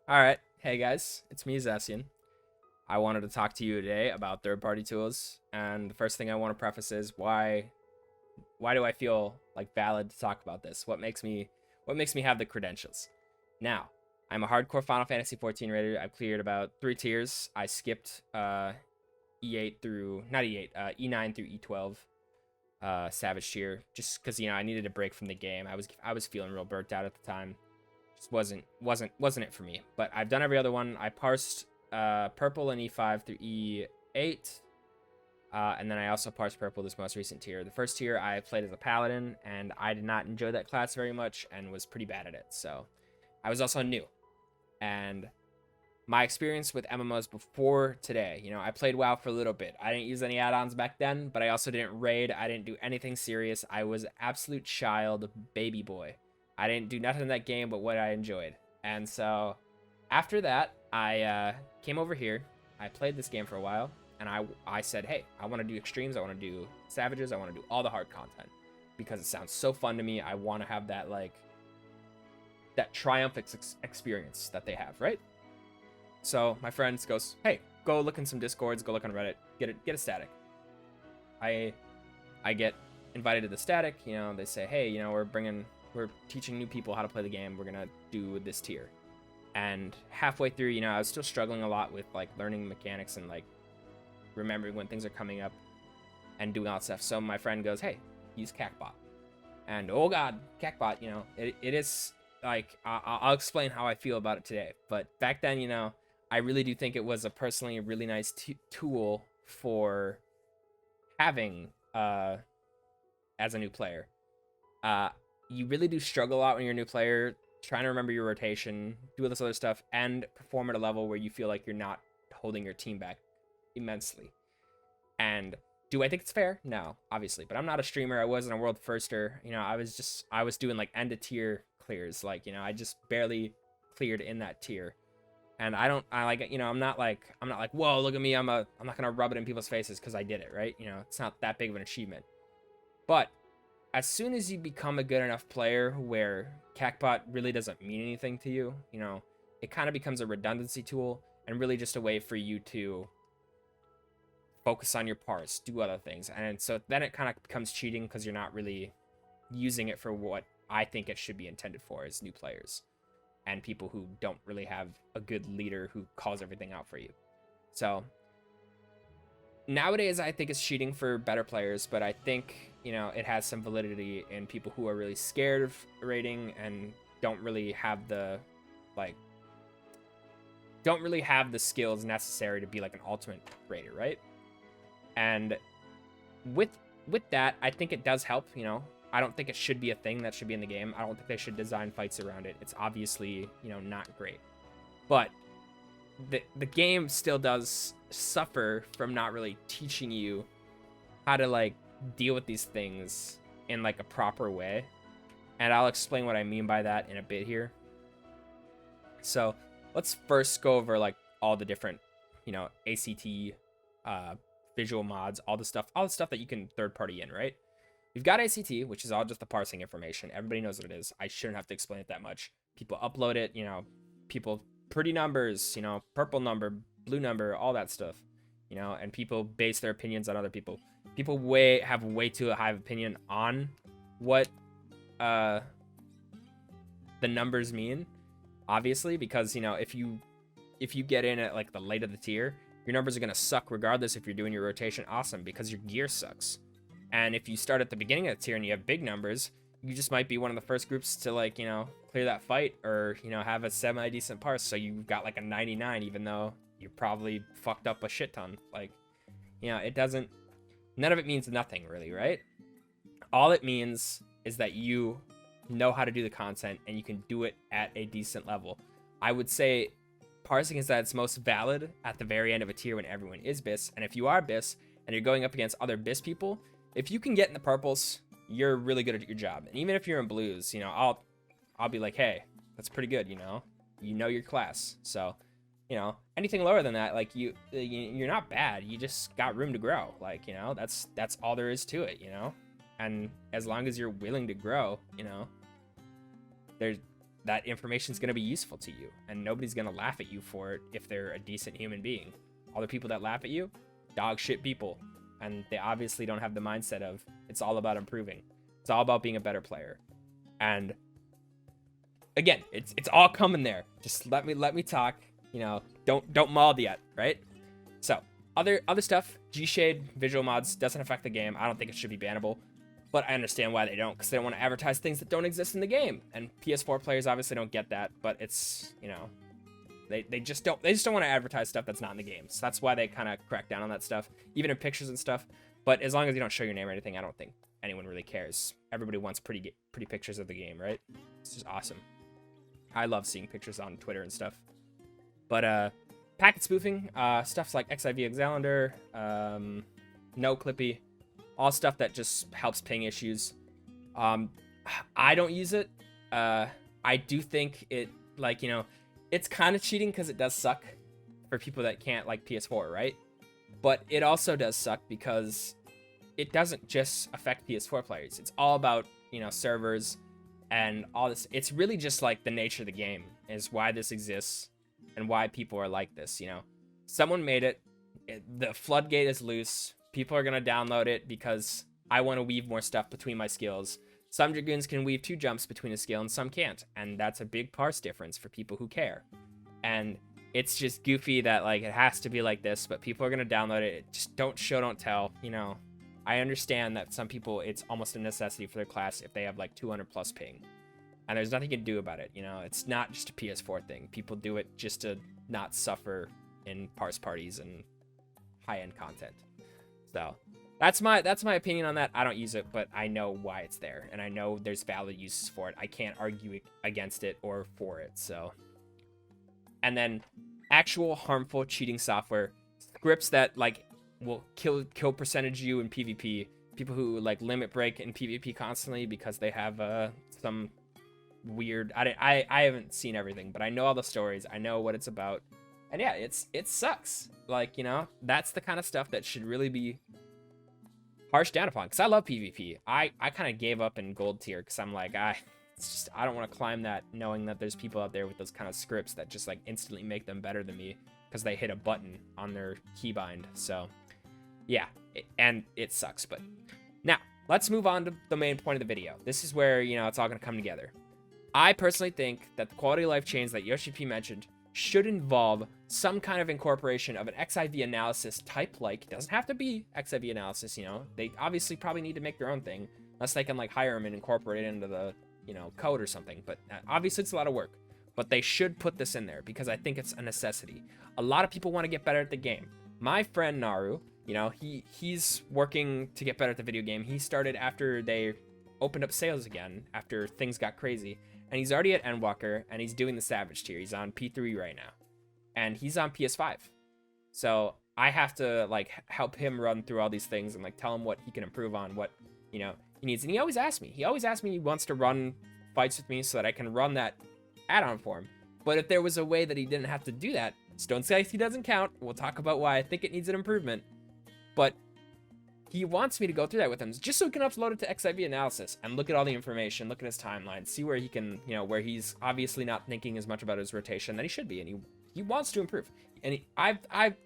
All right. Hey guys, it's me, Zacian. I wanted to talk to you today about third-party tools, and the first thing I want to preface is why do I feel like valid to talk about this? What makes me have the credentials? Now, I'm a hardcore Final Fantasy 14 raider. I've cleared about 3 tiers. I skipped E8 through not E8, E9 through E12 Savage tier just cuz I needed a break from the game. I was feeling real burnt out at the time. Just wasn't it for me. But I've done every other one. I parsed purple in E5 through E8, and then I also parsed purple this most recent tier. The first tier I played as a paladin, and I did not enjoy that class very much and was pretty bad at it. So I was also new, and my experience with MMOs before today, I played WoW for a little bit. I didn't use any add-ons back then, but I also didn't raid. I didn't do anything serious. I was absolute child baby boy. I didn't do nothing in that game but what I enjoyed. And so after that, I came over here. I played this game for a while, and I said, hey, I want to do extremes. I want to do savages. I want to do all the hard content because it sounds so fun to me. I want to have that that triumph experience that they have, right? So my friend goes, hey, go look in some discords, go look on Reddit, get a static. I get invited to the static. They say, hey, we're teaching new people how to play the game. We're gonna do this tier. And halfway through, I was still struggling a lot with like learning mechanics and like remembering when things are coming up and doing all that stuff. So my friend goes, hey, use CACbot. And oh god, CACbot, it is like I'll explain how I feel about it today. But back then, I really do think it was a personally really nice tool for having as a new player. You really do struggle a lot when you're a new player, trying to remember your rotation, do all this other stuff, and perform at a level where you feel like you're not holding your team back immensely. And do I think it's fair? No, obviously. But I'm not a streamer. I wasn't a world firster. I was doing like end of tier clears. Like, I just barely cleared in that tier. And I'm not like, whoa, look at me. I'm not gonna rub it in people's faces because I did it, right? It's not that big of an achievement. But as soon as you become a good enough player where CACbot really doesn't mean anything to you, it kind of becomes a redundancy tool and really just a way for you to focus on your parts, do other things. And so then it kind of becomes cheating because you're not really using it for what I think it should be intended for as new players and people who don't really have a good leader who calls everything out for you. So nowadays I think it's cheating for better players, but I think, it has some validity in people who are really scared of raiding and don't really have the skills necessary to be like an ultimate raider, right? And with that, I think it does help. I don't think it should be a thing that should be in the game. I don't think they should design fights around it. It's obviously, not great. But the game still does suffer from not really teaching you how to like deal with these things in like a proper way. And I'll explain what I mean by that in a bit here. So let's first go over like all the different, ACT, visual mods, all the stuff that you can third party in, right? We've got ACT, which is all just the parsing information. Everybody knows what it is. I shouldn't have to explain it that much. People upload it, people pretty numbers, purple number, blue number, all that stuff, and people base their opinions on other people. People have way too high of opinion on what the numbers mean, obviously, because if you get in at like the late of the tier, your numbers are gonna suck regardless if you're doing your rotation awesome because your gear sucks. And if you start at the beginning of the tier and you have big numbers, you just might be one of the first groups to like, clear that fight or, have a semi-decent parse. So you've got like a 99, even though you probably fucked up a shit ton. Like, none of it means nothing really, right? All it means is that you know how to do the content and you can do it at a decent level. I would say parsing is that it's most valid at the very end of a tier when everyone is BIS. And if you are BIS and you're going up against other BIS people, if you can get in the purples, you're really good at your job. And even if you're in blues, I'll be like, hey, that's pretty good, you know your class. So, anything lower than that, like you're not bad. You just got room to grow. Like, that's all there is to it, And as long as you're willing to grow, there's that information is going to be useful to you, and nobody's going to laugh at you for it if they're a decent human being. All the people that laugh at you, dog shit people, and they obviously don't have the mindset of it's all about improving. It's all about being a better player. And again, it's all coming there. Just let me talk. You know, don't maul yet, right? So other stuff, G-Shade visual mods doesn't affect the game. I don't think it should be bannable, but I understand why they don't, because they don't want to advertise things that don't exist in the game. And PS4 players obviously don't get that, but it's, you know, they just don't want to advertise stuff that's not in the game. So that's why they kind of crack down on that stuff, even in pictures and stuff. But as long as you don't show your name or anything, I don't think anyone really cares. Everybody wants pretty pictures of the game, right? It's just awesome. I love seeing pictures on Twitter and stuff. But packet spoofing, stuff like XIV Exalander, No Clippy, all stuff that just helps ping issues. I don't use it. I do think it, like, you know, it's kind of cheating because it does suck for people that can't like PS4, right? But it also does suck because it doesn't just affect PS4 players. It's all about, you know, servers and all this. It's really just like the nature of the game is why this exists and why people are like this, you know. Someone made it. The floodgate is loose. People are going to download it because I want to weave more stuff between my skills. Some Dragoons can weave 2 jumps between a skill and some can't. And that's a big parse difference for people who care. And it's just goofy that, like, it has to be like this, but people are going to download it. Just don't show, don't tell, you know. I understand that some people, it's almost a necessity for their class if they have, like, 200 plus ping. And there's nothing you can do about it, you know. It's not just a PS4 thing. People do it just to not suffer in parse parties and high-end content. So that's my opinion on that. I don't use it, but I know why it's there, and I know there's valid uses for it. I can't argue against it or for it. So, and then actual harmful cheating software, scripts that like will kill percentage you in PvP. People who like limit break in PvP constantly because they have some weird. I haven't seen everything, but I know all the stories. I know what it's about, and yeah, it sucks. Like, you know, that's the kind of stuff that should really be harsh down upon, because I love PvP. I kind of gave up in gold tier because I'm like, it's just, I don't want to climb that knowing that there's people out there with those kind of scripts that just like instantly make them better than me because they hit a button on their keybind. So yeah, and it sucks. But now let's move on to the main point of the video. This is where, you know, it's all going to come together. I personally think that the quality of life change that Yoshi P mentioned should involve some kind of incorporation of an XIV analysis type. Like, it doesn't have to be XIV analysis, you know. They obviously probably need to make their own thing, unless they can like hire them and incorporate it into the, you know, code or something. But obviously it's a lot of work. But they should put this in there because I think it's a necessity. A lot of people want to get better at the game. My friend Naru, you know, he's working to get better at the video game. He started after they opened up sales again, after things got crazy. And he's already at Endwalker, and he's doing the Savage tier. He's on P3 right now. And he's on PS5. So I have to, like, help him run through all these things and, like, tell him what he can improve on, what, you know, he needs. And he always asks me. He wants to run fights with me so that I can run that add-on for him. But if there was a way that he didn't have to do that, Stone Sky C doesn't count. We'll talk about why I think it needs an improvement. But he wants me to go through that with him just so he can upload it to XIV analysis and look at all the information, look at his timeline, see where he can, you know, where he's obviously not thinking as much about his rotation than he should be, and he wants to improve. And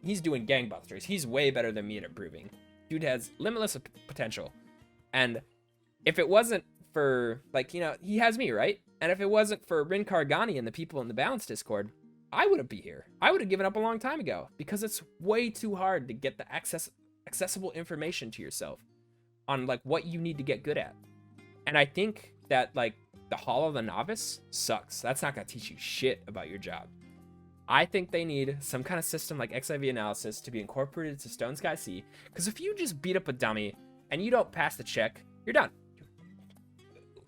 he's doing gangbusters. He's way better than me at improving. Dude has limitless potential. And if it wasn't for, like, you know, he has me, right? And if it wasn't for Rin Kargani and the people in the Balance Discord, I wouldn't be here. I would have given up a long time ago because it's way too hard to get the accessible information to yourself on like what you need to get good at. And I think that like the Hall of the Novice sucks. That's not gonna teach you shit about your job. I think they need some kind of system like XIV analysis to be incorporated to Stone Sky C, because if you just beat up a dummy and you don't pass the check, you're done.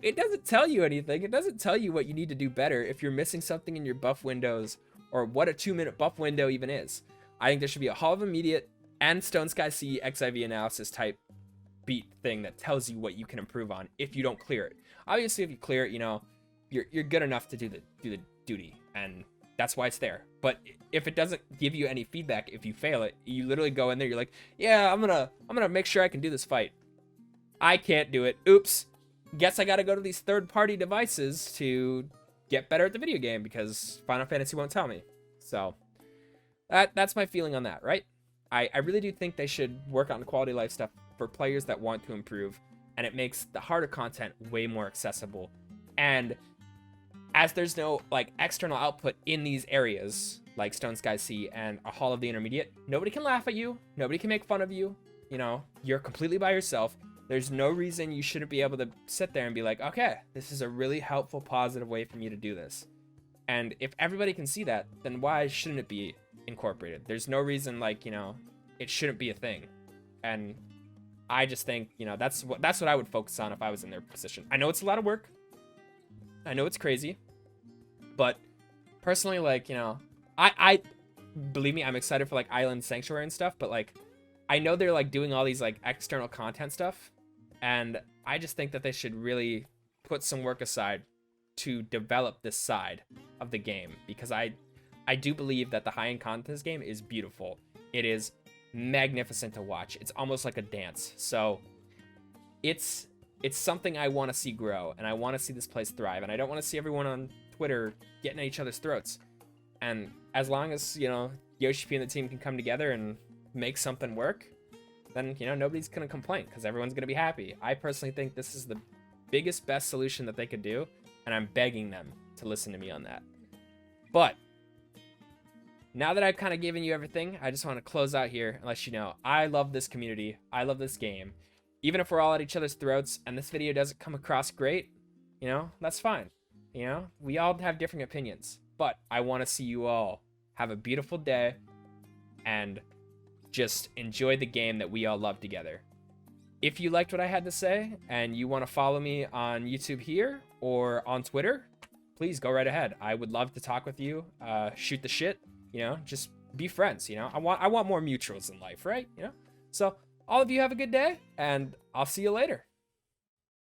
It doesn't tell you anything. It doesn't tell you what you need to do better if you're missing something in your buff windows or what a 2-minute buff window even is. I think there should be a Hall of Immediate and Stone Sky C XIV analysis type beat thing that tells you what you can improve on if you don't clear it. Obviously, if you clear it, you know, you're good enough to do the duty, and that's why it's there. But if it doesn't give you any feedback, if you fail it, you literally go in there, you're like, yeah, I'm gonna make sure I can do this fight. I can't do it. Oops. Guess I gotta go to these third-party devices to get better at the video game because Final Fantasy won't tell me. So that's my feeling on that, right? I really do think they should work on quality of life stuff for players that want to improve, and it makes the harder content way more accessible. And as there's no like external output in these areas like Stone Sky Sea and a Hall of the Intermediate, nobody can laugh at you, nobody can make fun of you, you know, you're completely by yourself. There's no reason you shouldn't be able to sit there and be like, okay, this is a really helpful, positive way for me to do this. And if everybody can see that, then why shouldn't it be incorporated? There's no reason, like, you know, it shouldn't be a thing. And I just think, you know, that's what I would focus on if I was in their position. I know it's a lot of work. I know it's crazy. But personally, like, you know, I believe me, I'm excited for like Island Sanctuary and stuff, but like I know they're like doing all these like external content stuff, and I just think that they should really put some work aside to develop this side of the game, because I do believe that the high-end content of this game is beautiful. It is magnificent to watch. It's almost like a dance. So it's something I want to see grow, and I want to see this place thrive, and I don't want to see everyone on Twitter getting at each other's throats. And as long as, you know, Yoshi P and the team can come together and make something work, then, you know, nobody's gonna complain because everyone's gonna be happy. I personally think this is the biggest, best solution that they could do, and I'm begging them to listen to me on that. But now that I've kind of given you everything, I just want to close out here and let you know I love this community. I love this game. Even if we're all at each other's throats and this video doesn't come across great, you know, that's fine. You know, we all have different opinions, but I want to see you all have a beautiful day and just enjoy the game that we all love together. If you liked what I had to say and you want to follow me on YouTube here or on Twitter, please go right ahead. I would love to talk with you, shoot the shit, you know, just be friends, you know. I want more mutuals in life, right? You know? So all of you have a good day, and I'll see you later.